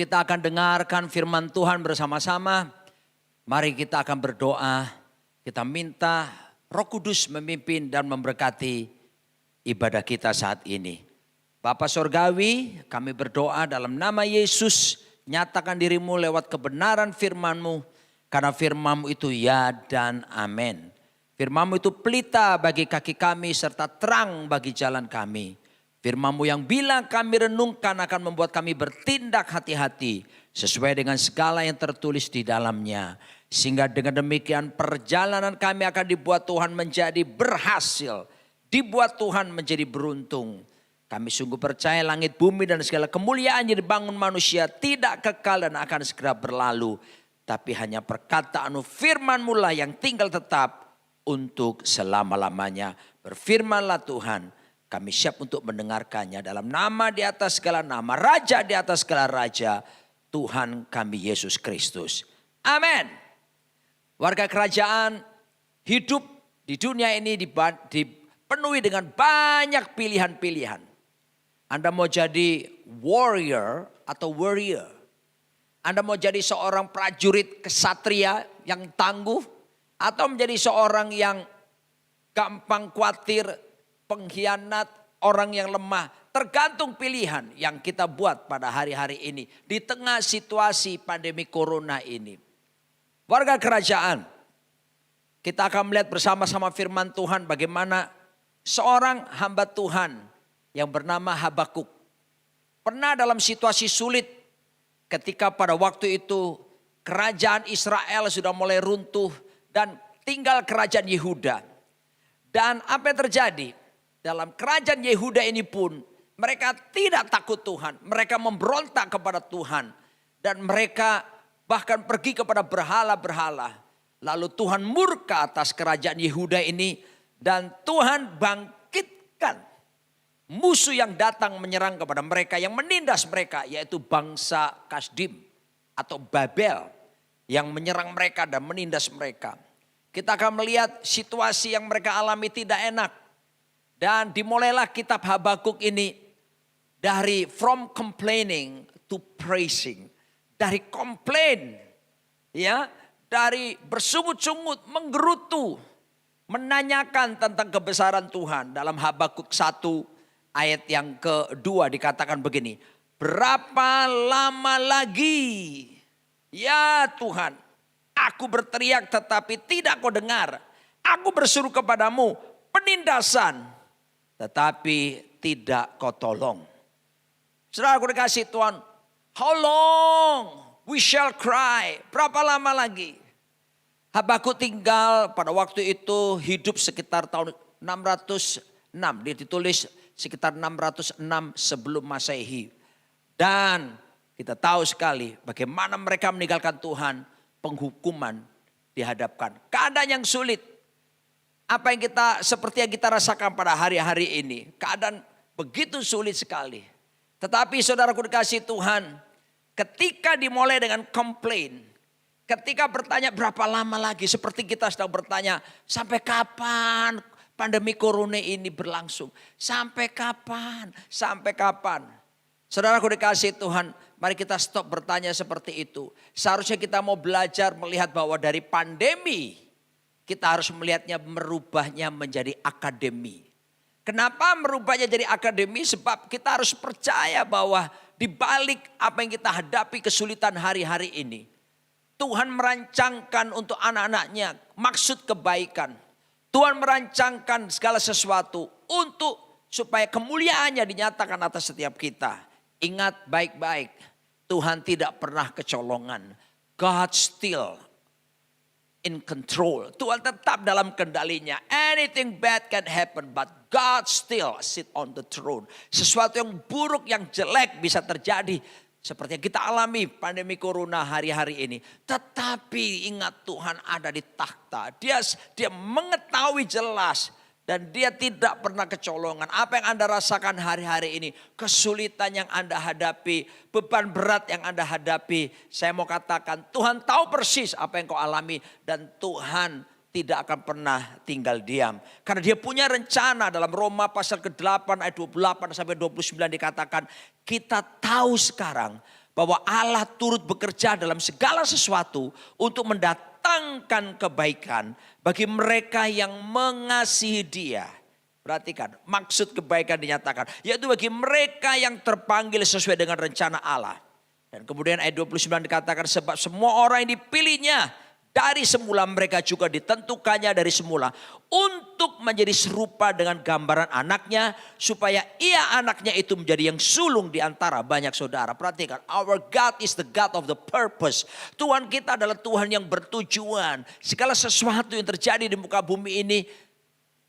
Kita akan dengarkan firman Tuhan bersama-sama. Mari kita akan berdoa. Kita minta Roh Kudus memimpin dan memberkati ibadah kita saat ini. Bapa Sorgawi, kami berdoa dalam nama Yesus. Nyatakan dirimu lewat kebenaran firman-Mu. Karena firman-Mu itu ya dan amin. Firman-Mu itu pelita bagi kaki kami serta terang bagi jalan kami. Firman-Mu yang bila kami renungkan akan membuat kami bertindak hati-hati sesuai dengan segala yang tertulis di dalamnya. Sehingga dengan demikian perjalanan kami akan dibuat Tuhan menjadi berhasil. Dibuat Tuhan menjadi beruntung. Kami sungguh percaya langit bumi dan segala kemuliaan yang dibangun manusia tidak kekal dan akan segera berlalu. Tapi hanya perkataan firman-Mu lah yang tinggal tetap untuk selama-lamanya. Berfirmanlah Tuhan. Kami siap untuk mendengarkannya dalam nama di atas segala nama. Raja di atas segala raja. Tuhan kami Yesus Kristus. Amin. Warga kerajaan hidup di dunia ini dipenuhi dengan banyak pilihan-pilihan. Anda mau jadi warrior atau warrior. Anda mau jadi seorang prajurit kesatria yang tangguh. Atau menjadi seorang yang gampang khawatir, pengkhianat, orang yang lemah. Tergantung pilihan yang kita buat pada hari-hari ini. Di tengah situasi pandemi corona ini. Warga kerajaan, kita akan melihat bersama-sama firman Tuhan bagaimana seorang hamba Tuhan yang bernama Habakuk. Pernah dalam situasi sulit ketika pada waktu itu kerajaan Israel sudah mulai runtuh dan tinggal kerajaan Yehuda. Dan apa yang terjadi? Dalam kerajaan Yehuda ini pun mereka tidak takut Tuhan. Mereka memberontak kepada Tuhan. Dan mereka bahkan pergi kepada berhala-berhala. Lalu Tuhan murka atas kerajaan Yehuda ini. Dan Tuhan bangkitkan musuh yang datang menyerang kepada mereka. Yang menindas mereka yaitu bangsa Kasdim atau Babel. Yang menyerang mereka dan menindas mereka. Kita akan melihat situasi yang mereka alami tidak enak. Dan dimulailah kitab Habakuk ini dari from complaining to praising. Dari komplain, ya, dari bersungut-sungut, menggerutu, menanyakan tentang kebesaran Tuhan. Dalam Habakuk 1 ayat yang kedua dikatakan begini. Berapa lama lagi, ya Tuhan, aku berteriak tetapi tidak kau dengar. Aku berseru kepadamu penindasan. Tetapi tidak kau tolong. Saudara aku dikasih Tuhan. How long we shall cry. Berapa lama lagi. Habakuk tinggal pada waktu itu hidup sekitar tahun 606. Dia ditulis sekitar 606 sebelum Masehi. Dan kita tahu sekali bagaimana mereka meninggalkan Tuhan. Penghukuman dihadapkan. Keadaan yang sulit. Apa yang seperti yang kita rasakan pada hari-hari ini. Keadaan begitu sulit sekali. Tetapi saudaraku dikasih Tuhan. Ketika dimulai dengan komplain. Ketika bertanya berapa lama lagi. Seperti kita sedang bertanya. Sampai kapan pandemi corona ini berlangsung. Sampai kapan. Sampai kapan. Saudaraku dikasih Tuhan. Mari kita stop bertanya seperti itu. Seharusnya kita mau belajar melihat bahwa dari pandemi. Kita harus melihatnya merubahnya menjadi akademi. Kenapa merubahnya jadi akademi? Sebab kita harus percaya bahwa di balik apa yang kita hadapi kesulitan hari-hari ini. Tuhan merancangkan untuk anak-anaknya maksud kebaikan. Tuhan merancangkan segala sesuatu untuk supaya kemuliaannya dinyatakan atas setiap kita. Ingat baik-baik, Tuhan tidak pernah kecolongan. God still in control. Tuhan tetap dalam kendalinya. Anything bad can happen, but God still sit on the throne. Sesuatu yang buruk, yang jelek bisa terjadi. Seperti yang kita alami pandemi corona hari-hari ini. Tetapi ingat Tuhan ada di takhta. Dia mengetahui jelas. Dan dia tidak pernah kecolongan. Apa yang Anda rasakan hari-hari ini. Kesulitan yang Anda hadapi. Beban berat yang Anda hadapi. Saya mau katakan Tuhan tahu persis apa yang kau alami. Dan Tuhan tidak akan pernah tinggal diam. Karena dia punya rencana dalam Roma pasal ke-8 ayat 28 sampai 29 dikatakan. Kita tahu sekarang bahwa Allah turut bekerja dalam segala sesuatu untuk mendatangkan kebaikan bagi mereka yang mengasihi Dia. Perhatikan, maksud kebaikan dinyatakan, yaitu bagi mereka yang terpanggil sesuai dengan rencana Allah. Dan kemudian ayat 29 dikatakan, sebab semua orang yang dipilihnya dari semula, mereka juga ditentukannya dari semula untuk menjadi serupa dengan gambaran anaknya, supaya ia anaknya itu menjadi yang sulung di antara banyak saudara. Perhatikan, our God is the God of the purpose. Tuhan kita adalah Tuhan yang bertujuan. Segala sesuatu yang terjadi di muka bumi ini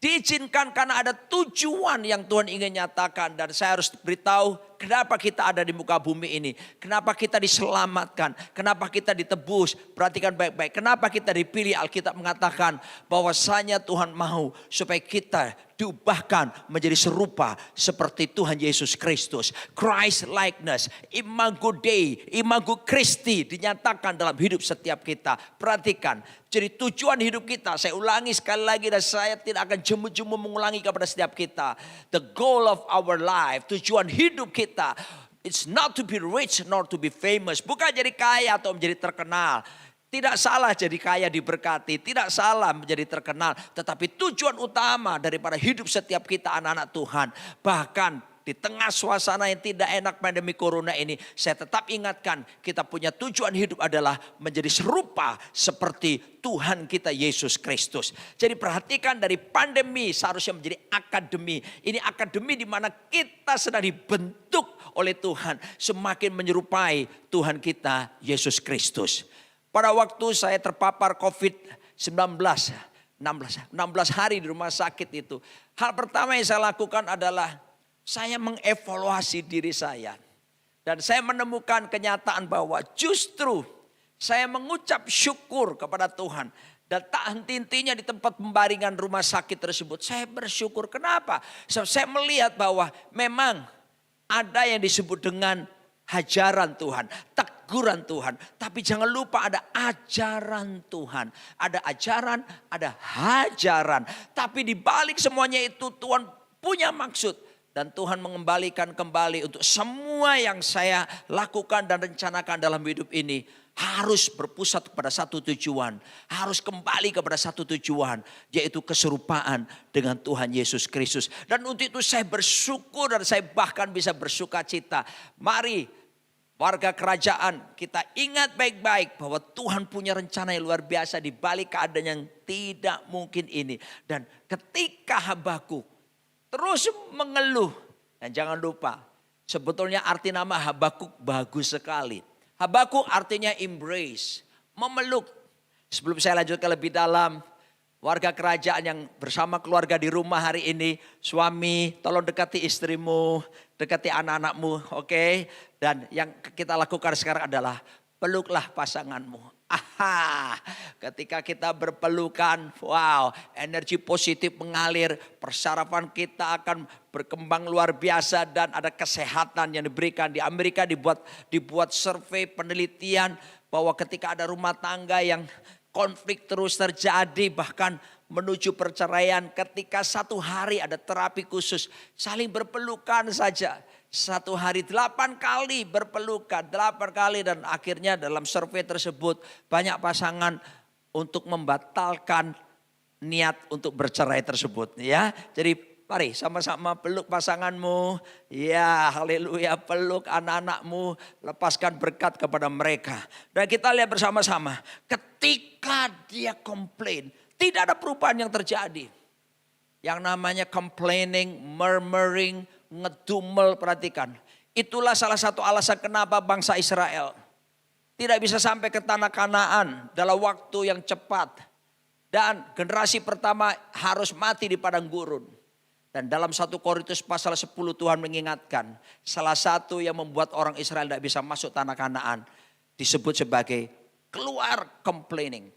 diizinkan karena ada tujuan yang Tuhan ingin nyatakan. Dan saya harus beritahu kenapa kita ada di muka bumi ini. Kenapa kita diselamatkan. Kenapa kita ditebus. Perhatikan baik-baik. Kenapa kita dipilih. Alkitab mengatakan bahwasanya Tuhan mau supaya kita diubahkan menjadi serupa seperti Tuhan Yesus Kristus. Christ likeness, imago Dei, imago Christi dinyatakan dalam hidup setiap kita. Perhatikan, jadi tujuan hidup kita, saya ulangi sekali lagi dan saya tidak akan jemu-jemu mengulangi kepada setiap kita. The goal of our life, tujuan hidup kita, it's not to be rich nor to be famous. Bukan jadi kaya atau menjadi terkenal. Tidak salah jadi kaya diberkati, tidak salah menjadi terkenal. Tetapi tujuan utama daripada hidup setiap kita anak-anak Tuhan. Bahkan di tengah suasana yang tidak enak pandemi corona ini, saya tetap ingatkan kita punya tujuan hidup adalah menjadi serupa seperti Tuhan kita Yesus Kristus. Jadi perhatikan, dari pandemi seharusnya menjadi akademi. Ini akademi di mana kita sedang dibentuk oleh Tuhan. Semakin menyerupai Tuhan kita Yesus Kristus. Pada waktu saya terpapar COVID-19, 16 hari di rumah sakit itu. Hal pertama yang saya lakukan adalah saya mengevaluasi diri saya. Dan saya menemukan kenyataan bahwa justru saya mengucap syukur kepada Tuhan. Dan tak henti-hentinya di tempat pembaringan rumah sakit tersebut. Saya bersyukur. Kenapa? Saya melihat bahwa memang ada yang disebut dengan hajaran Tuhan, teguran Tuhan. Tapi jangan lupa ada ajaran Tuhan. Ada ajaran, ada hajaran. Tapi di balik semuanya itu Tuhan punya maksud. Dan Tuhan mengembalikan kembali untuk semua yang saya lakukan dan rencanakan dalam hidup ini. Harus berpusat kepada satu tujuan. Harus kembali kepada satu tujuan. Yaitu keserupaan dengan Tuhan Yesus Kristus. Dan untuk itu saya bersyukur dan saya bahkan bisa bersuka cita. Mari warga kerajaan, kita ingat baik-baik bahwa Tuhan punya rencana yang luar biasa di balik keadaan yang tidak mungkin ini. Dan ketika Habakuk terus mengeluh, dan jangan lupa sebetulnya arti nama Habakuk bagus sekali. Habakuk artinya embrace, memeluk. Sebelum saya lanjutkan lebih dalam, warga kerajaan yang bersama keluarga di rumah hari ini, suami tolong dekati istrimu, dekati anak-anakmu, oke? Dan yang kita lakukan sekarang adalah peluklah pasanganmu. Aha, ketika kita berpelukan, wow, energi positif mengalir, persarafan kita akan berkembang luar biasa dan ada kesehatan yang diberikan. Di Amerika dibuat survei penelitian bahwa ketika ada rumah tangga yang konflik terus terjadi, bahkan menuju perceraian, ketika satu hari ada terapi khusus, saling berpelukan saja. Satu hari 8 kali berpelukan, 8 kali, dan akhirnya dalam survei tersebut banyak pasangan untuk membatalkan niat untuk bercerai tersebut, ya. Jadi mari sama-sama peluk pasanganmu, ya, haleluya, peluk anak-anakmu, lepaskan berkat kepada mereka. Dan kita lihat bersama-sama, ketika dia komplain, tidak ada perubahan yang terjadi. Yang namanya complaining, murmuring, ngedumel, perhatikan. Itulah salah satu alasan kenapa bangsa Israel tidak bisa sampai ke tanah Kanaan dalam waktu yang cepat. Dan generasi pertama harus mati di padang gurun. Dan dalam 1 Korintus pasal 10 Tuhan mengingatkan, salah satu yang membuat orang Israel tidak bisa masuk tanah Kanaan disebut sebagai keluar complaining,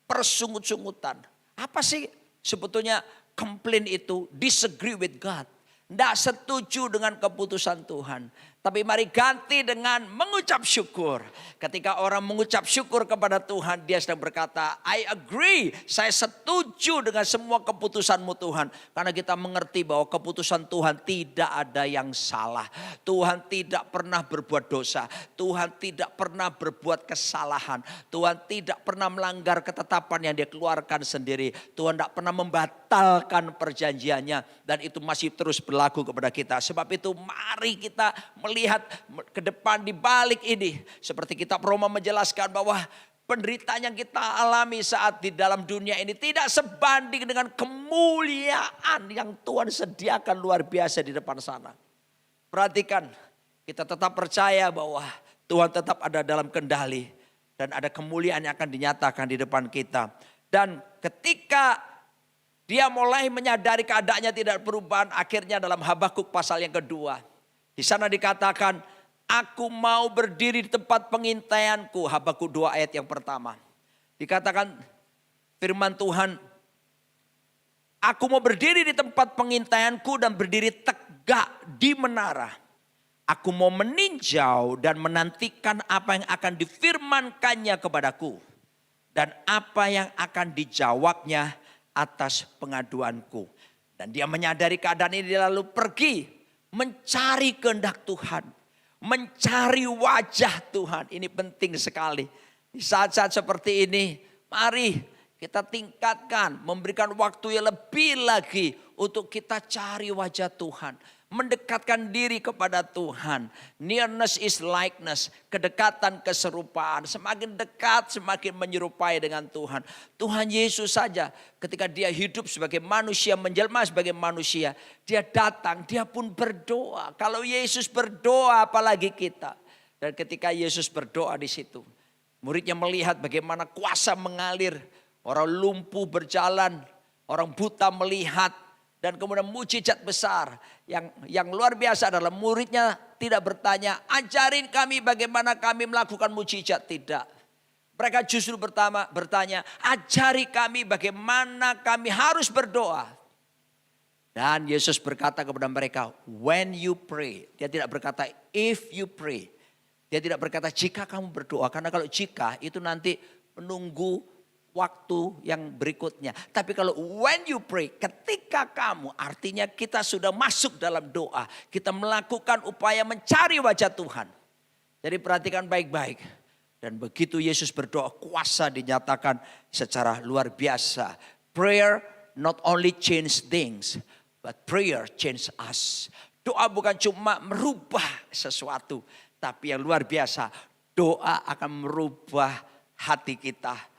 persungut-sungutan. Apa sih sebetulnya complain itu? Disagree with God. Tidak setuju dengan keputusan Tuhan. Tapi mari ganti dengan mengucap syukur. Ketika orang mengucap syukur kepada Tuhan, dia sedang berkata, I agree, saya setuju dengan semua keputusan-Mu Tuhan. Karena kita mengerti bahwa keputusan Tuhan tidak ada yang salah. Tuhan tidak pernah berbuat dosa. Tuhan tidak pernah berbuat kesalahan. Tuhan tidak pernah melanggar ketetapan yang dia keluarkan sendiri. Tuhan tidak pernah membatalkan perjanjiannya. Dan itu masih terus berlaku kepada kita. Sebab itu mari kita melihat ke depan di balik ini. Seperti kitab Roma menjelaskan bahwa penderitaan yang kita alami saat di dalam dunia ini tidak sebanding dengan kemuliaan yang Tuhan sediakan luar biasa di depan sana. Perhatikan, kita tetap percaya bahwa Tuhan tetap ada dalam kendali. Dan ada kemuliaan yang akan dinyatakan di depan kita. Dan ketika dia mulai menyadari keadaannya tidak perubahan, akhirnya dalam Habakuk pasal yang kedua. Di sana dikatakan, aku mau berdiri di tempat pengintaianku. Habakuk 2 ayat yang pertama. Dikatakan firman Tuhan, aku mau berdiri di tempat pengintaianku dan berdiri tegak di menara. Aku mau meninjau dan menantikan apa yang akan difirmankannya kepadaku. Dan apa yang akan dijawabnya atas pengaduanku. Dan dia menyadari keadaan ini lalu pergi. Mencari kehendak Tuhan. Mencari wajah Tuhan. Ini penting sekali. Di saat-saat seperti ini. Mari kita tingkatkan. Memberikan waktu yang lebih lagi. Untuk kita cari wajah Tuhan. Mendekatkan diri kepada Tuhan. Nearness is likeness. Kedekatan keserupaan. Semakin dekat semakin menyerupai dengan Tuhan. Tuhan Yesus saja ketika dia hidup sebagai manusia. Menjelma sebagai manusia. Dia datang, dia pun berdoa. Kalau Yesus berdoa apalagi kita. Dan ketika Yesus berdoa di situ. Muridnya melihat bagaimana kuasa mengalir. Orang lumpuh berjalan. Orang buta melihat. Dan kemudian mujizat besar. Yang luar biasa adalah muridnya tidak bertanya, ajarin kami bagaimana kami melakukan mujizat. Tidak. Mereka justru bertanya, ajari kami bagaimana kami harus berdoa. Dan Yesus berkata kepada mereka, when you pray. Dia tidak berkata if you pray. Dia tidak berkata jika kamu berdoa. Karena kalau jika itu nanti menunggu waktu yang berikutnya. Tapi kalau when you pray, ketika kamu, artinya kita sudah masuk dalam doa. Kita melakukan upaya mencari wajah Tuhan. Jadi perhatikan baik-baik. Dan begitu Yesus berdoa, kuasa dinyatakan secara luar biasa. Prayer not only change things, but prayer change us. Doa bukan cuma merubah sesuatu, tapi yang luar biasa, doa akan merubah hati kita.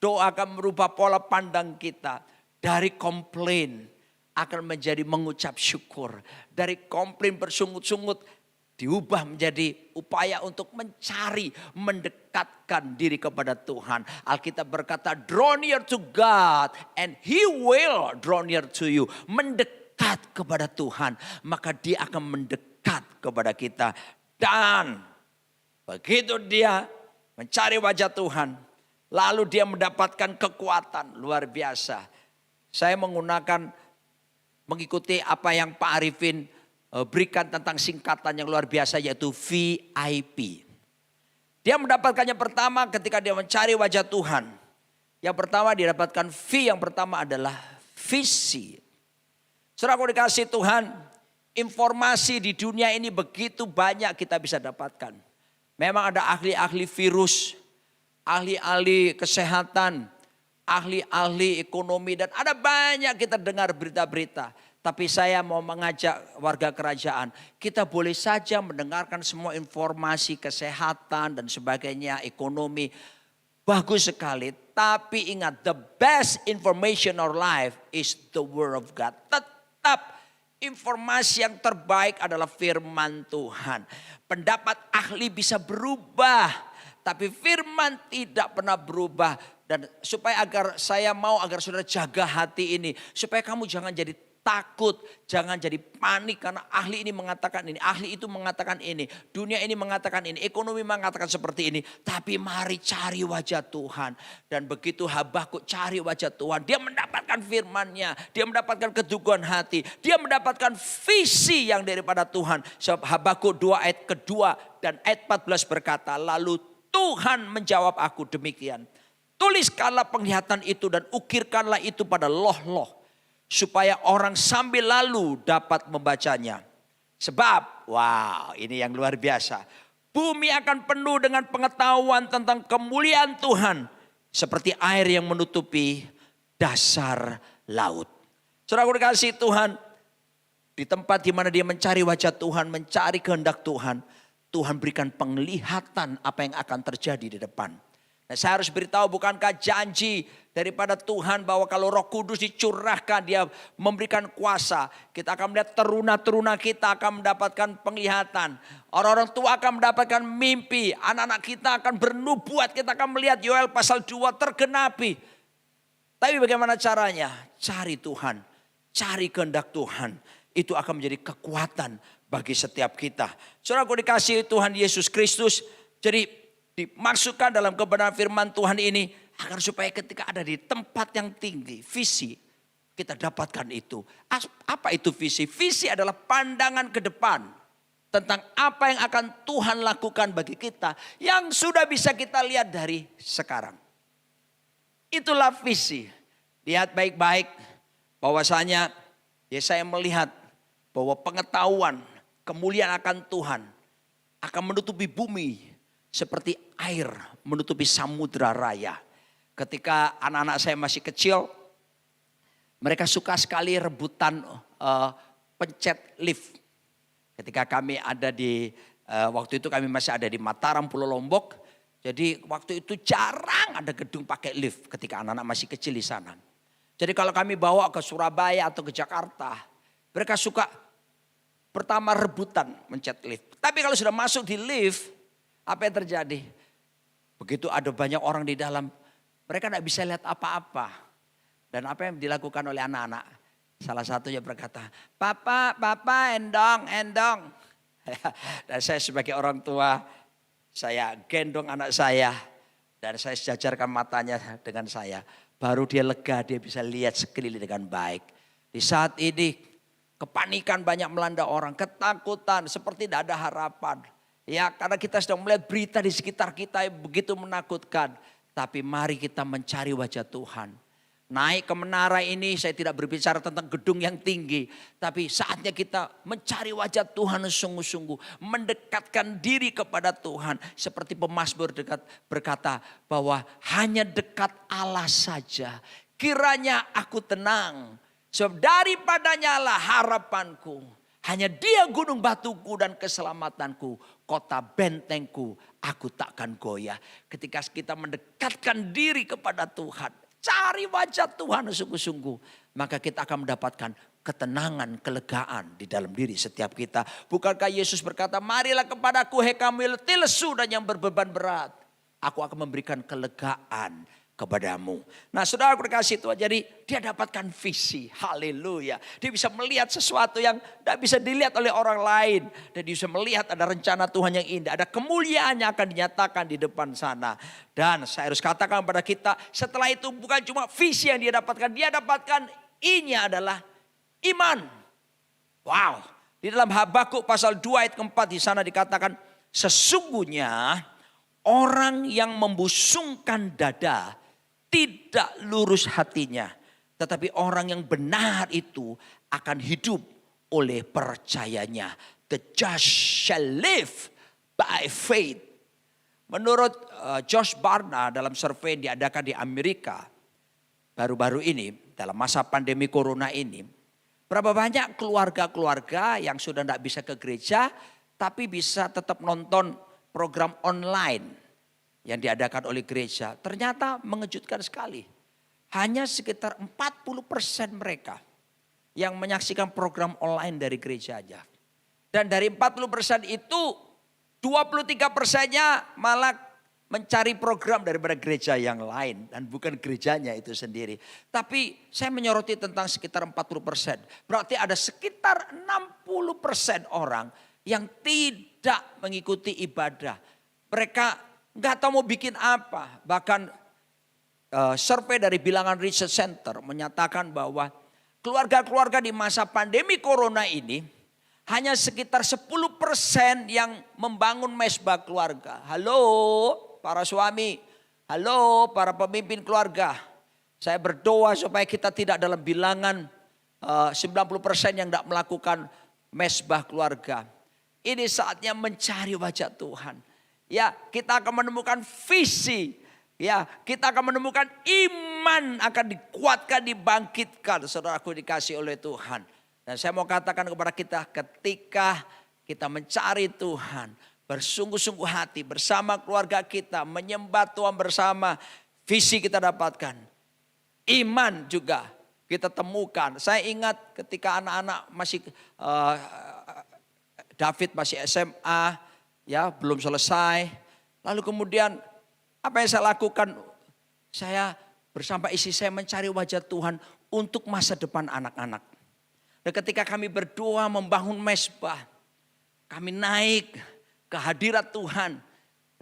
Doa akan merubah pola pandang kita. Dari komplain akan menjadi mengucap syukur. Dari komplain bersungut-sungut diubah menjadi upaya untuk mencari, mendekatkan diri kepada Tuhan. Alkitab berkata, draw near to God and He will draw near to you. Mendekat kepada Tuhan, maka Dia akan mendekat kepada kita. Dan begitu dia mencari wajah Tuhan, lalu dia mendapatkan kekuatan luar biasa. Saya mengikuti apa yang Pak Arifin berikan tentang singkatan yang luar biasa yaitu VIP. Dia mendapatkannya pertama ketika dia mencari wajah Tuhan. Yang pertama dia dapatkan V, yang pertama adalah visi. Saudaraku dikasih Tuhan, informasi di dunia ini begitu banyak kita bisa dapatkan. Memang ada ahli-ahli virus, ahli-ahli kesehatan, ahli-ahli ekonomi, dan ada banyak kita dengar berita-berita. Tapi saya mau mengajak warga kerajaan, kita boleh saja mendengarkan semua informasi kesehatan dan sebagainya, ekonomi. Bagus sekali, tapi ingat, the best information of life is the word of God. Tetap informasi yang terbaik adalah firman Tuhan. Pendapat ahli bisa berubah, tapi firman tidak pernah berubah. Dan supaya agar saudara jaga hati ini. Supaya kamu jangan jadi takut, jangan jadi panik karena ahli ini mengatakan ini, ahli itu mengatakan ini, dunia ini mengatakan ini, ekonomi mengatakan seperti ini. Tapi mari cari wajah Tuhan. Dan begitu Habakuk cari wajah Tuhan, dia mendapatkan firman-Nya, dia mendapatkan keteguhan hati, dia mendapatkan visi yang daripada Tuhan. Sebab Habakuk 2 ayat kedua dan ayat 14 berkata, lalu Tuhan menjawab aku demikian. Tuliskanlah penglihatan itu dan ukirkanlah itu pada loh-loh. Supaya orang sambil lalu dapat membacanya. Sebab, wow, ini yang luar biasa. Bumi akan penuh dengan pengetahuan tentang kemuliaan Tuhan. Seperti air yang menutupi dasar laut. Saudaraku dikasihi Tuhan. Di tempat di mana dia mencari wajah Tuhan, mencari kehendak Tuhan. Tuhan berikan penglihatan apa yang akan terjadi di depan. Nah, saya harus beritahu, bukankah janji daripada Tuhan bahwa kalau Roh Kudus dicurahkan, dia memberikan kuasa. Kita akan melihat teruna-teruna kita akan mendapatkan penglihatan. Orang-orang tua akan mendapatkan mimpi. Anak-anak kita akan bernubuat. Kita akan melihat Yoel pasal 2 tergenapi. Tapi bagaimana caranya? Cari Tuhan. Cari kehendak Tuhan. Itu akan menjadi kekuatan bagi setiap kita. Saudaraku dikasihi Tuhan Yesus Kristus. Jadi dimasukkan dalam kebenaran firman Tuhan ini agar supaya ketika ada di tempat yang tinggi, visi kita dapatkan itu. Apa itu visi? Visi adalah pandangan ke depan tentang apa yang akan Tuhan lakukan bagi kita yang sudah bisa kita lihat dari sekarang. Itulah visi. Lihat baik-baik bahwasanya saya melihat bahwa pengetahuan kemuliaan akan Tuhan akan menutupi bumi seperti air menutupi samudra raya. Ketika anak-anak saya masih kecil, mereka suka sekali rebutan pencet lift. Ketika kami ada waktu itu kami masih ada di Mataram, Pulau Lombok. Jadi waktu itu jarang ada gedung pakai lift ketika anak-anak masih kecil di sana. Jadi kalau kami bawa ke Surabaya atau ke Jakarta, mereka suka pertama rebutan mencet lift. Tapi kalau sudah masuk di lift, apa yang terjadi? Begitu ada banyak orang di dalam, mereka tidak bisa lihat apa-apa. Dan apa yang dilakukan oleh anak-anak? Salah satunya berkata, Papa, endong. Dan saya sebagai orang tua, saya gendong anak saya. Dan saya sejajarkan matanya dengan saya. Baru dia lega, dia bisa lihat sekeliling dengan baik. Di saat ini, kepanikan banyak melanda orang, ketakutan, seperti tidak ada harapan. Ya, karena kita sedang melihat berita di sekitar kita yang begitu menakutkan. Tapi mari kita mencari wajah Tuhan. Naik ke menara ini saya tidak berbicara tentang gedung yang tinggi. Tapi saatnya kita mencari wajah Tuhan sungguh-sungguh. Mendekatkan diri kepada Tuhan. Seperti pemazmur berkata bahwa hanya dekat Allah saja. Kiranya aku tenang. Sebab daripadanya lah harapanku. Hanya dia gunung batuku dan keselamatanku. Kota bentengku, aku takkan goyah. Ketika kita mendekatkan diri kepada Tuhan. Cari wajah Tuhan sungguh-sungguh. Maka kita akan mendapatkan ketenangan, kelegaan di dalam diri setiap kita. Bukankah Yesus berkata, marilah kepadaku hai kamu letih lesu dan yang berbeban berat. Aku akan memberikan kelegaan kepadamu. Nah, saudara dikasih Tuhan, jadi dia dapatkan visi. Haleluya. Dia bisa melihat sesuatu yang tidak bisa dilihat oleh orang lain. Dan dia bisa melihat ada rencana Tuhan yang indah. Ada kemuliaan yang akan dinyatakan di depan sana. Dan saya harus katakan kepada kita, setelah itu bukan cuma visi yang dia dapatkan. Dia dapatkan ini adalah iman. Wow. Di dalam Habakuk pasal 2 ayat keempat di sana dikatakan, sesungguhnya orang yang membusungkan dada tidak lurus hatinya. Tetapi orang yang benar itu akan hidup oleh percayanya. The just shall live by faith. Menurut Josh Barna dalam survei yang diadakan di Amerika. Baru-baru ini dalam masa pandemi corona ini. Berapa banyak keluarga-keluarga yang sudah tidak bisa ke gereja. Tapi bisa tetap nonton program online yang diadakan oleh gereja. Ternyata mengejutkan sekali. Hanya sekitar 40% mereka yang menyaksikan program online dari gereja aja. Dan dari 40% itu 23%-nya malah mencari program daripada gereja yang lain. Dan bukan gerejanya itu sendiri. Tapi saya menyoroti tentang sekitar 40%. Berarti ada sekitar 60% orang yang tidak mengikuti ibadah. Mereka nggak tahu mau bikin apa. Bahkan survei dari Bilangan Research Center menyatakan bahwa keluarga-keluarga di masa pandemi corona ini hanya sekitar 10% yang membangun mesbah keluarga. Halo para suami, halo para pemimpin keluarga. Saya berdoa supaya kita tidak dalam bilangan 90% yang tidak melakukan mesbah keluarga. Ini saatnya mencari wajah Tuhan. Ya, kita akan menemukan visi. Ya, kita akan menemukan iman akan dikuatkan, dibangkitkan. Saudaraku dikasih oleh Tuhan. Dan saya mau katakan kepada kita, ketika kita mencari Tuhan, bersungguh-sungguh hati bersama keluarga kita, menyembah Tuhan bersama, visi kita dapatkan. Iman juga kita temukan. Saya ingat ketika anak-anak masih, David masih SMA, ya belum selesai. Lalu kemudian apa yang saya lakukan? Saya bersama istri saya mencari wajah Tuhan untuk masa depan anak-anak. Dan ketika kami berdoa membangun mesbah, kami naik ke hadirat Tuhan.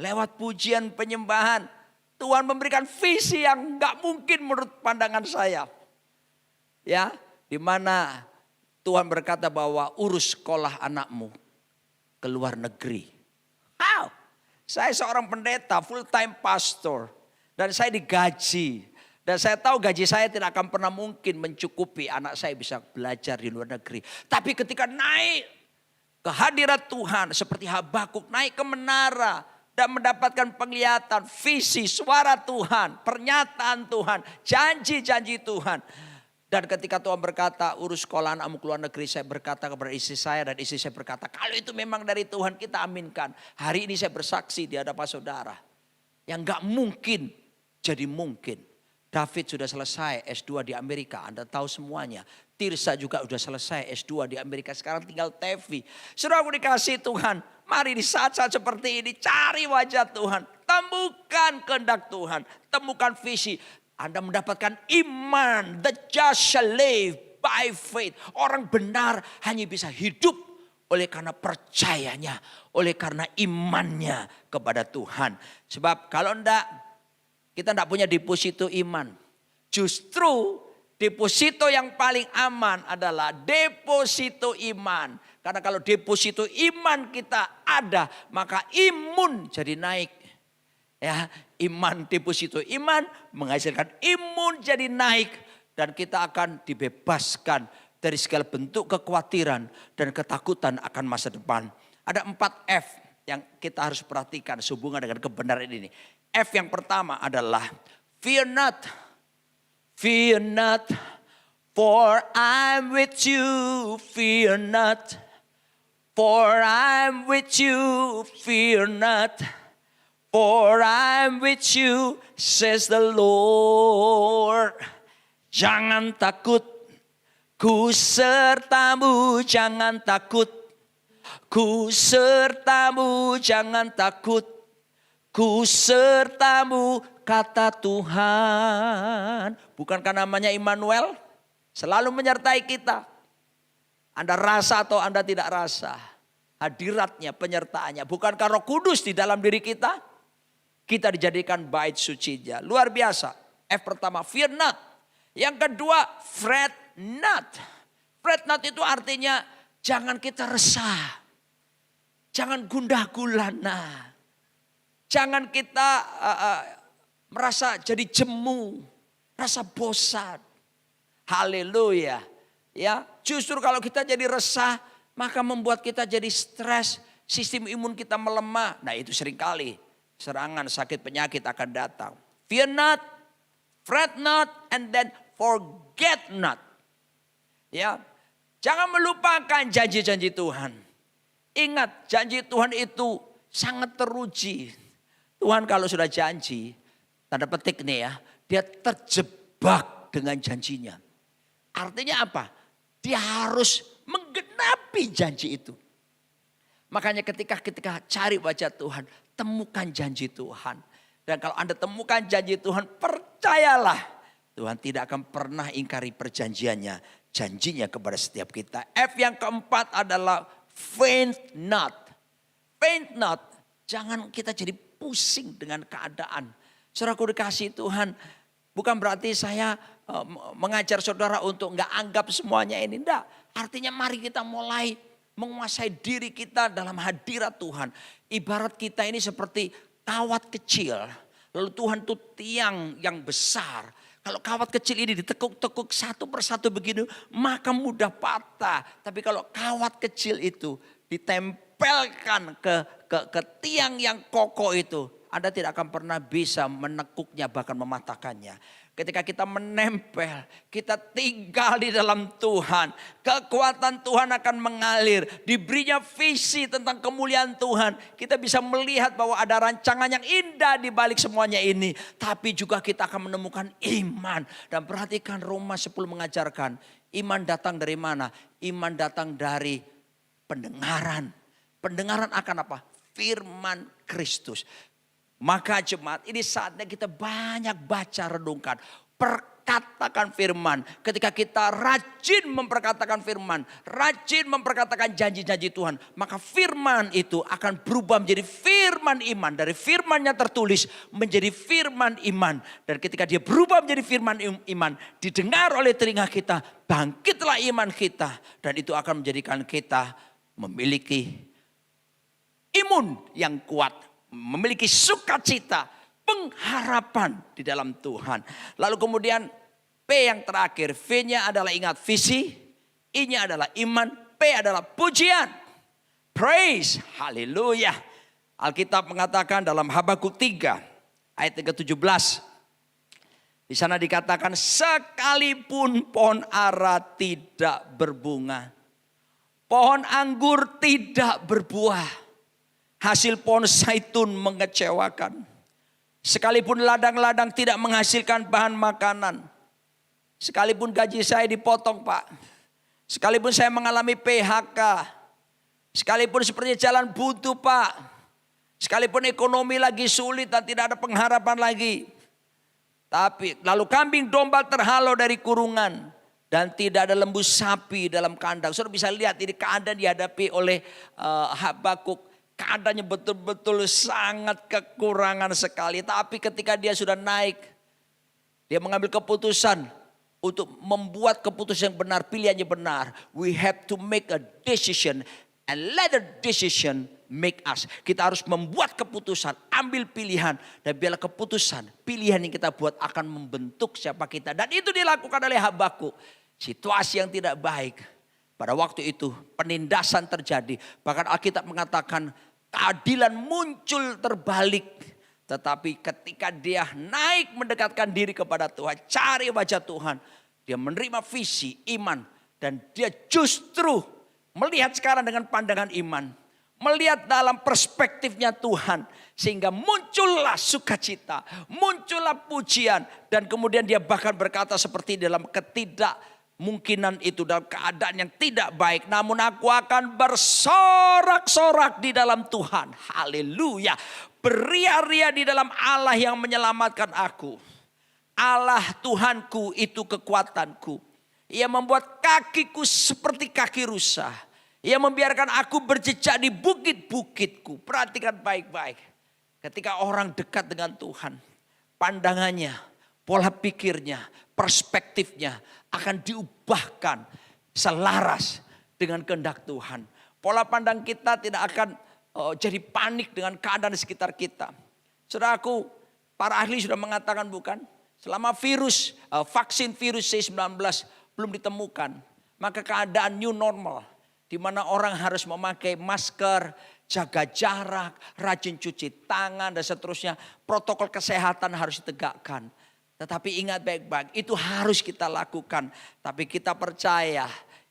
Lewat pujian penyembahan, Tuhan memberikan visi yang gak mungkin menurut pandangan saya. Ya, di mana Tuhan berkata bahwa urus sekolah anakmu ke luar negeri. How? Saya seorang pendeta, full time pastor. Dan saya digaji. Dan saya tahu gaji saya tidak akan pernah mungkin mencukupi anak saya bisa belajar di luar negeri. Tapi ketika naik ke hadirat Tuhan seperti Habakuk naik ke menara. Dan mendapatkan penglihatan, visi, suara Tuhan, pernyataan Tuhan, janji-janji Tuhan. Dan ketika Tuhan berkata urus sekolah anakmu ke luar negeri, saya berkata kepada istri saya dan istri saya berkata kalau itu memang dari Tuhan kita aminkan. Hari ini saya bersaksi di hadapan saudara. Yang gak mungkin jadi mungkin. David sudah selesai S2 di Amerika, Anda tahu semuanya. Tirsa juga sudah selesai S2 di Amerika, sekarang tinggal Tevi. Saudara aku dikasih Tuhan, mari di saat-saat seperti ini cari wajah Tuhan. Temukan kehendak Tuhan, temukan visi. Anda mendapatkan iman, the just shall live by faith. Orang benar hanya bisa hidup oleh karena percayanya, oleh karena imannya kepada Tuhan. Sebab kalau enggak, kita enggak punya deposito iman. Justru deposito yang paling aman adalah deposito iman. Karena kalau deposito iman kita ada, maka imun jadi naik. Ya, iman, deposito iman menghasilkan imun jadi naik. Dan kita akan dibebaskan dari segala bentuk kekhawatiran dan ketakutan akan masa depan. Ada 4 F yang kita harus perhatikan sehubungan dengan kebenaran ini. F yang pertama adalah fear not. Fear not, for I'm with you. Fear not, for I'm with you. Fear not. For I'm with you, says the Lord. Jangan takut, ku sertamu, jangan takut. Ku sertamu, jangan takut. Ku sertamu, kata Tuhan. Bukankah namanya Immanuel? Selalu menyertai kita. Anda rasa atau Anda tidak rasa. Hadiratnya, penyertaannya. Bukankah Roh Kudus di dalam diri kita? Kita dijadikan bait sucinya. Luar biasa. F pertama, fear not. Yang kedua, fret not. Fret not itu artinya jangan kita resah. Jangan gundah gulana. Jangan kita merasa jadi jemu. Rasa bosan. Haleluya. Ya, justru kalau kita jadi resah, maka membuat kita jadi stres. Sistem imun kita melemah. Nah itu seringkali. Serangan, sakit, penyakit akan datang. Fear not, fret not, and then forget not. Ya, jangan melupakan janji-janji Tuhan. Ingat, janji Tuhan itu sangat teruji. Tuhan kalau sudah janji, tanda petik nih ya, dia terjebak dengan janjinya. Artinya apa? Dia harus menggenapi janji itu. Makanya ketika cari wajah Tuhan, temukan janji Tuhan. Dan kalau Anda temukan janji Tuhan, percayalah Tuhan tidak akan pernah ingkari perjanjiannya, janjinya kepada setiap kita. F yang keempat adalah faint not. Faint not, jangan kita jadi pusing dengan keadaan. Saudaraku dikasihi Tuhan, bukan berarti saya mengajar saudara untuk enggak anggap semuanya ini. Enggak, artinya mari kita mulai menguasai diri kita dalam hadirat Tuhan. Ibarat kita ini seperti kawat kecil, lalu Tuhan itu tiang yang besar. Kalau kawat kecil ini ditekuk-tekuk satu persatu begini, maka mudah patah. Tapi kalau kawat kecil itu ditempelkan ke tiang yang kokoh itu, Anda tidak akan pernah bisa menekuknya, bahkan mematahkannya. Ketika kita menempel, kita tinggal di dalam Tuhan. Kekuatan Tuhan akan mengalir. Diberinya visi tentang kemuliaan Tuhan. Kita bisa melihat bahwa ada rancangan yang indah di balik semuanya ini. Tapi juga kita akan menemukan iman. Dan perhatikan Roma 10 mengajarkan. Iman datang dari mana? Iman datang dari pendengaran. Pendengaran akan apa? Firman Kristus. Maka jemaat, ini saatnya kita banyak baca, renungkan, perkatakan firman. Ketika kita rajin memperkatakan firman, rajin memperkatakan janji-janji Tuhan, maka firman itu akan berubah menjadi firman iman. Dari firmannya tertulis menjadi firman iman. Dan ketika dia berubah menjadi firman iman, didengar oleh telinga kita, bangkitlah iman kita. Dan itu akan menjadikan kita memiliki imun yang kuat. Memiliki sukacita, pengharapan di dalam Tuhan. Lalu kemudian P yang terakhir. V-nya adalah ingat visi. I-nya adalah iman. P adalah pujian. Praise. Haleluya. Alkitab mengatakan dalam Habakuk 3 ayat ke-17. Di sana dikatakan sekalipun pohon ara tidak berbunga. Pohon anggur tidak berbuah. Hasil pohon zaitun mengecewakan. Sekalipun ladang-ladang tidak menghasilkan bahan makanan. Sekalipun gaji saya dipotong Pak. Sekalipun saya mengalami PHK. Sekalipun seperti jalan buntu Pak. Sekalipun ekonomi lagi sulit dan tidak ada pengharapan lagi. Tapi lalu kambing domba terhalau dari kurungan. Dan tidak ada lembu sapi dalam kandang. Saudara bisa lihat ini keadaan dihadapi oleh Habakuk. Keadaannya betul-betul sangat kekurangan sekali. Tapi ketika dia sudah naik, dia mengambil keputusan untuk membuat keputusan yang benar, pilihannya benar. We have to make a decision and let the decision make us. Kita harus membuat keputusan, ambil pilihan. Dan biarlah keputusan, pilihan yang kita buat akan membentuk siapa kita. Dan itu dilakukan oleh Habakuk. Situasi yang tidak baik. Pada waktu itu penindasan terjadi. Bahkan Alkitab mengatakan keadilan muncul terbalik. Tetapi ketika dia naik mendekatkan diri kepada Tuhan, cari wajah Tuhan, dia menerima visi iman. Dan dia justru melihat sekarang dengan pandangan iman. Melihat dalam perspektifnya Tuhan. Sehingga muncullah sukacita, muncullah pujian. Dan kemudian dia bahkan berkata seperti dalam ketidakmungkinan itu, dalam keadaan yang tidak baik. Namun aku akan bersorak-sorak di dalam Tuhan. Haleluya. Beria-ria di dalam Allah yang menyelamatkan aku. Allah Tuhanku itu kekuatanku. Ia membuat kakiku seperti kaki rusa. Ia membiarkan aku berjejak di bukit-bukitku. Perhatikan baik-baik. Ketika orang dekat dengan Tuhan, pandangannya, pola pikirnya, perspektifnya akan diubahkan selaras dengan kehendak Tuhan. Pola pandang kita tidak akan jadi panik dengan keadaan di sekitar kita. Saudaraku, para ahli sudah mengatakan bukan? Selama vaksin virus C19 belum ditemukan, maka keadaan new normal. Di mana orang harus memakai masker, jaga jarak, rajin cuci tangan dan seterusnya. Protokol kesehatan harus ditegakkan. Tetapi ingat baik-baik, itu harus kita lakukan. Tapi kita percaya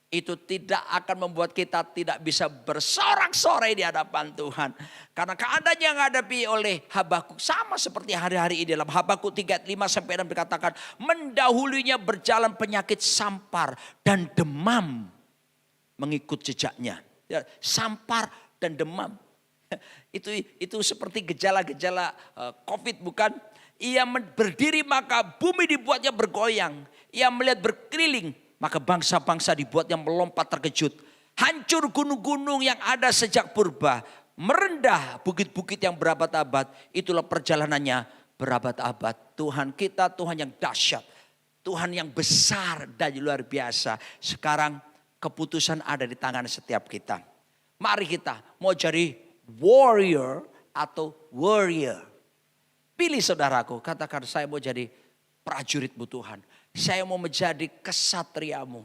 itu tidak akan membuat kita tidak bisa bersorak-sorai di hadapan Tuhan. Karena keadaan yang dihadapi oleh Habakuk sama seperti hari-hari ini. Dalam Habakuk 3:5-6 dikatakan, mendahulunya berjalan penyakit sampar dan demam mengikut jejaknya. Ya, sampar dan demam. Itu seperti gejala-gejala COVID bukan? Ia berdiri maka bumi dibuatnya bergoyang. Ia melihat berkeliling maka bangsa-bangsa dibuatnya melompat terkejut. Hancur gunung-gunung yang ada sejak purba. Merendah bukit-bukit yang berabad-abad. Itulah perjalanannya berabad-abad. Tuhan kita Tuhan yang dahsyat. Tuhan yang besar dan luar biasa. Sekarang keputusan ada di tangan setiap kita. Mari kita mau jadi warrior atau warrior. Pilih saudaraku, katakan saya mau jadi prajuritmu Tuhan. Saya mau menjadi kesatriamu.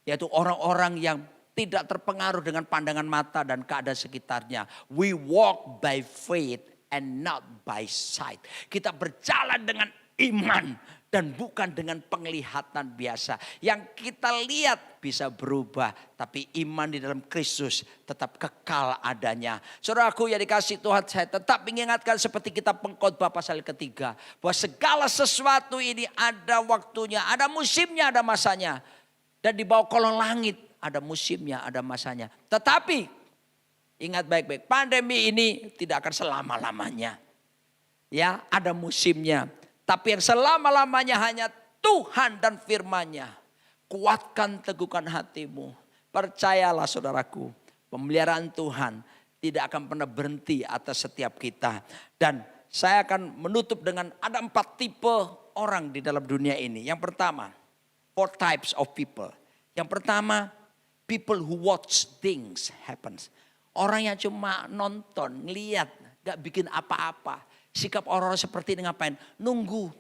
Yaitu orang-orang yang tidak terpengaruh dengan pandangan mata dan keadaan sekitarnya. We walk by faith and not by sight. Kita berjalan dengan iman dan bukan dengan penglihatan biasa. Yang kita lihat bisa berubah, tapi iman di dalam Kristus tetap kekal adanya. Saudaraku yang dikasih Tuhan, saya tetap mengingatkan seperti kita Pengkhotbah pasal 3. Bahwa segala sesuatu ini ada waktunya, ada musimnya, ada masanya. Dan di bawah kolong langit ada musimnya, ada masanya. Tetapi ingat baik-baik, pandemi ini tidak akan selama-lamanya. Ya, ada musimnya. Tapi yang selama-lamanya hanya Tuhan dan firman-Nya. Kuatkan, teguhkan hatimu. Percayalah saudaraku, pemeliharaan Tuhan tidak akan pernah berhenti atas setiap kita. Dan saya akan menutup dengan ada 4 tipe orang di dalam dunia ini. Yang pertama, 4 types of people. Yang pertama, people who watch things happen. Orang yang cuma nonton, ngeliat, gak bikin apa-apa. Sikap orang-orang seperti ini ngapain? Nunggu.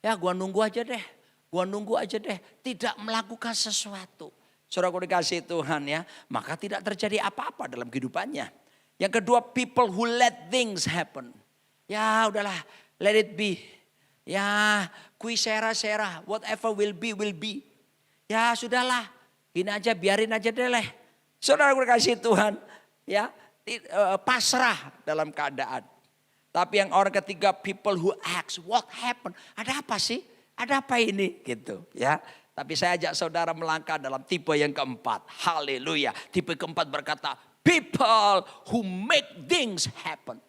Ya gua nunggu aja deh. Gua nunggu aja deh. Tidak melakukan sesuatu. Saudaraku dikasih Tuhan ya. Maka tidak terjadi apa-apa dalam kehidupannya. Yang kedua, people who let things happen. Ya udahlah, let it be. Ya kui sera-sera. Whatever will be, will be. Ya sudahlah. Gini aja, biarin aja deh leh. Saudaraku dikasih Tuhan. Ya pasrah dalam keadaan. Tapi yang orang ketiga, people who ask, what happened? Ada apa sih? Ada apa ini? Gitu ya. Tapi saya ajak saudara melangkah dalam tipe yang keempat. Haleluya. Tipe keempat berkata, people who make things happen.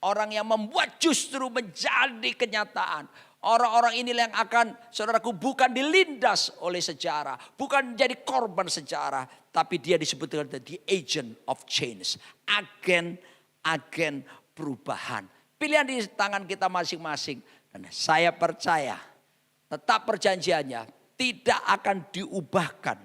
Orang yang membuat justru menjadi kenyataan. Orang-orang inilah yang akan, saudaraku, bukan dilindas oleh sejarah. Bukan menjadi korban sejarah. Tapi dia disebut dengan the agent of change. Agen perubahan. Pilihan di tangan kita masing-masing. Dan saya percaya tetap perjanjiannya tidak akan diubahkan.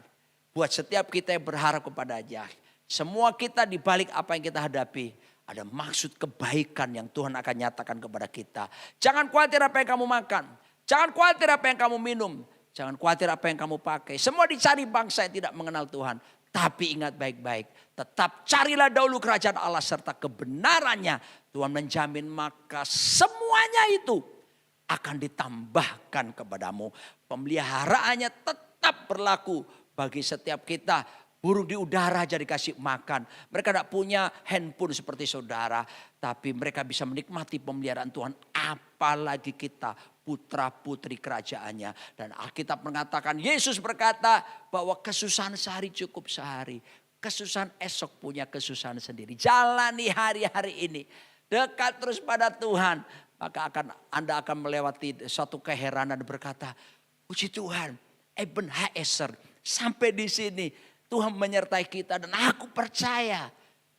Buat setiap kita yang berharap kepadanya. Semua kita di balik apa yang kita hadapi. Ada maksud kebaikan yang Tuhan akan nyatakan kepada kita. Jangan khawatir apa yang kamu makan. Jangan khawatir apa yang kamu minum. Jangan khawatir apa yang kamu pakai. Semua dicari bangsa yang tidak mengenal Tuhan. Tapi ingat baik-baik. Tetap carilah dahulu kerajaan Allah serta kebenarannya. Tuhan menjamin maka semuanya itu akan ditambahkan kepadamu. Pemeliharaannya tetap berlaku bagi setiap kita. Burung di udara aja dikasih makan. Mereka tidak punya handphone seperti saudara. Tapi mereka bisa menikmati pemeliharaan Tuhan. Apalagi kita putra putri kerajaannya. Dan Alkitab mengatakan, Yesus berkata bahwa kesusahan sehari cukup sehari. Kesusahan esok punya kesusahan sendiri. Jalani hari-hari ini. Dekat terus pada Tuhan. Maka Anda akan melewati suatu keheranan dan berkata, puji Tuhan, Eben Haeser sampai di sini. Tuhan menyertai kita dan aku percaya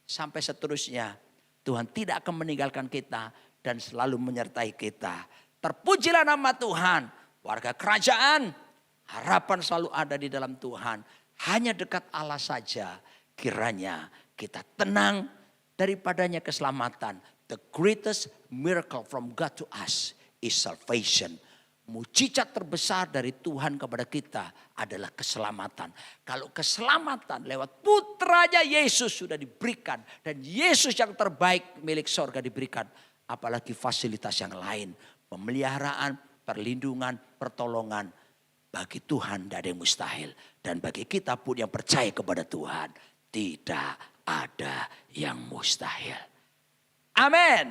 sampai seterusnya. Tuhan tidak akan meninggalkan kita dan selalu menyertai kita. Terpujilah nama Tuhan. Warga kerajaan, harapan selalu ada di dalam Tuhan. Hanya dekat Allah saja kiranya kita tenang daripadanya keselamatan. The greatest miracle from God to us is salvation. Mujizat terbesar dari Tuhan kepada kita adalah keselamatan. Kalau keselamatan lewat putranya Yesus sudah diberikan. Dan Yesus yang terbaik milik sorga diberikan. Apalagi fasilitas yang lain. Pemeliharaan, perlindungan, pertolongan. Bagi Tuhan tidak ada yang mustahil. Dan bagi kita pun yang percaya kepada Tuhan. Tidak ada yang mustahil. Amin.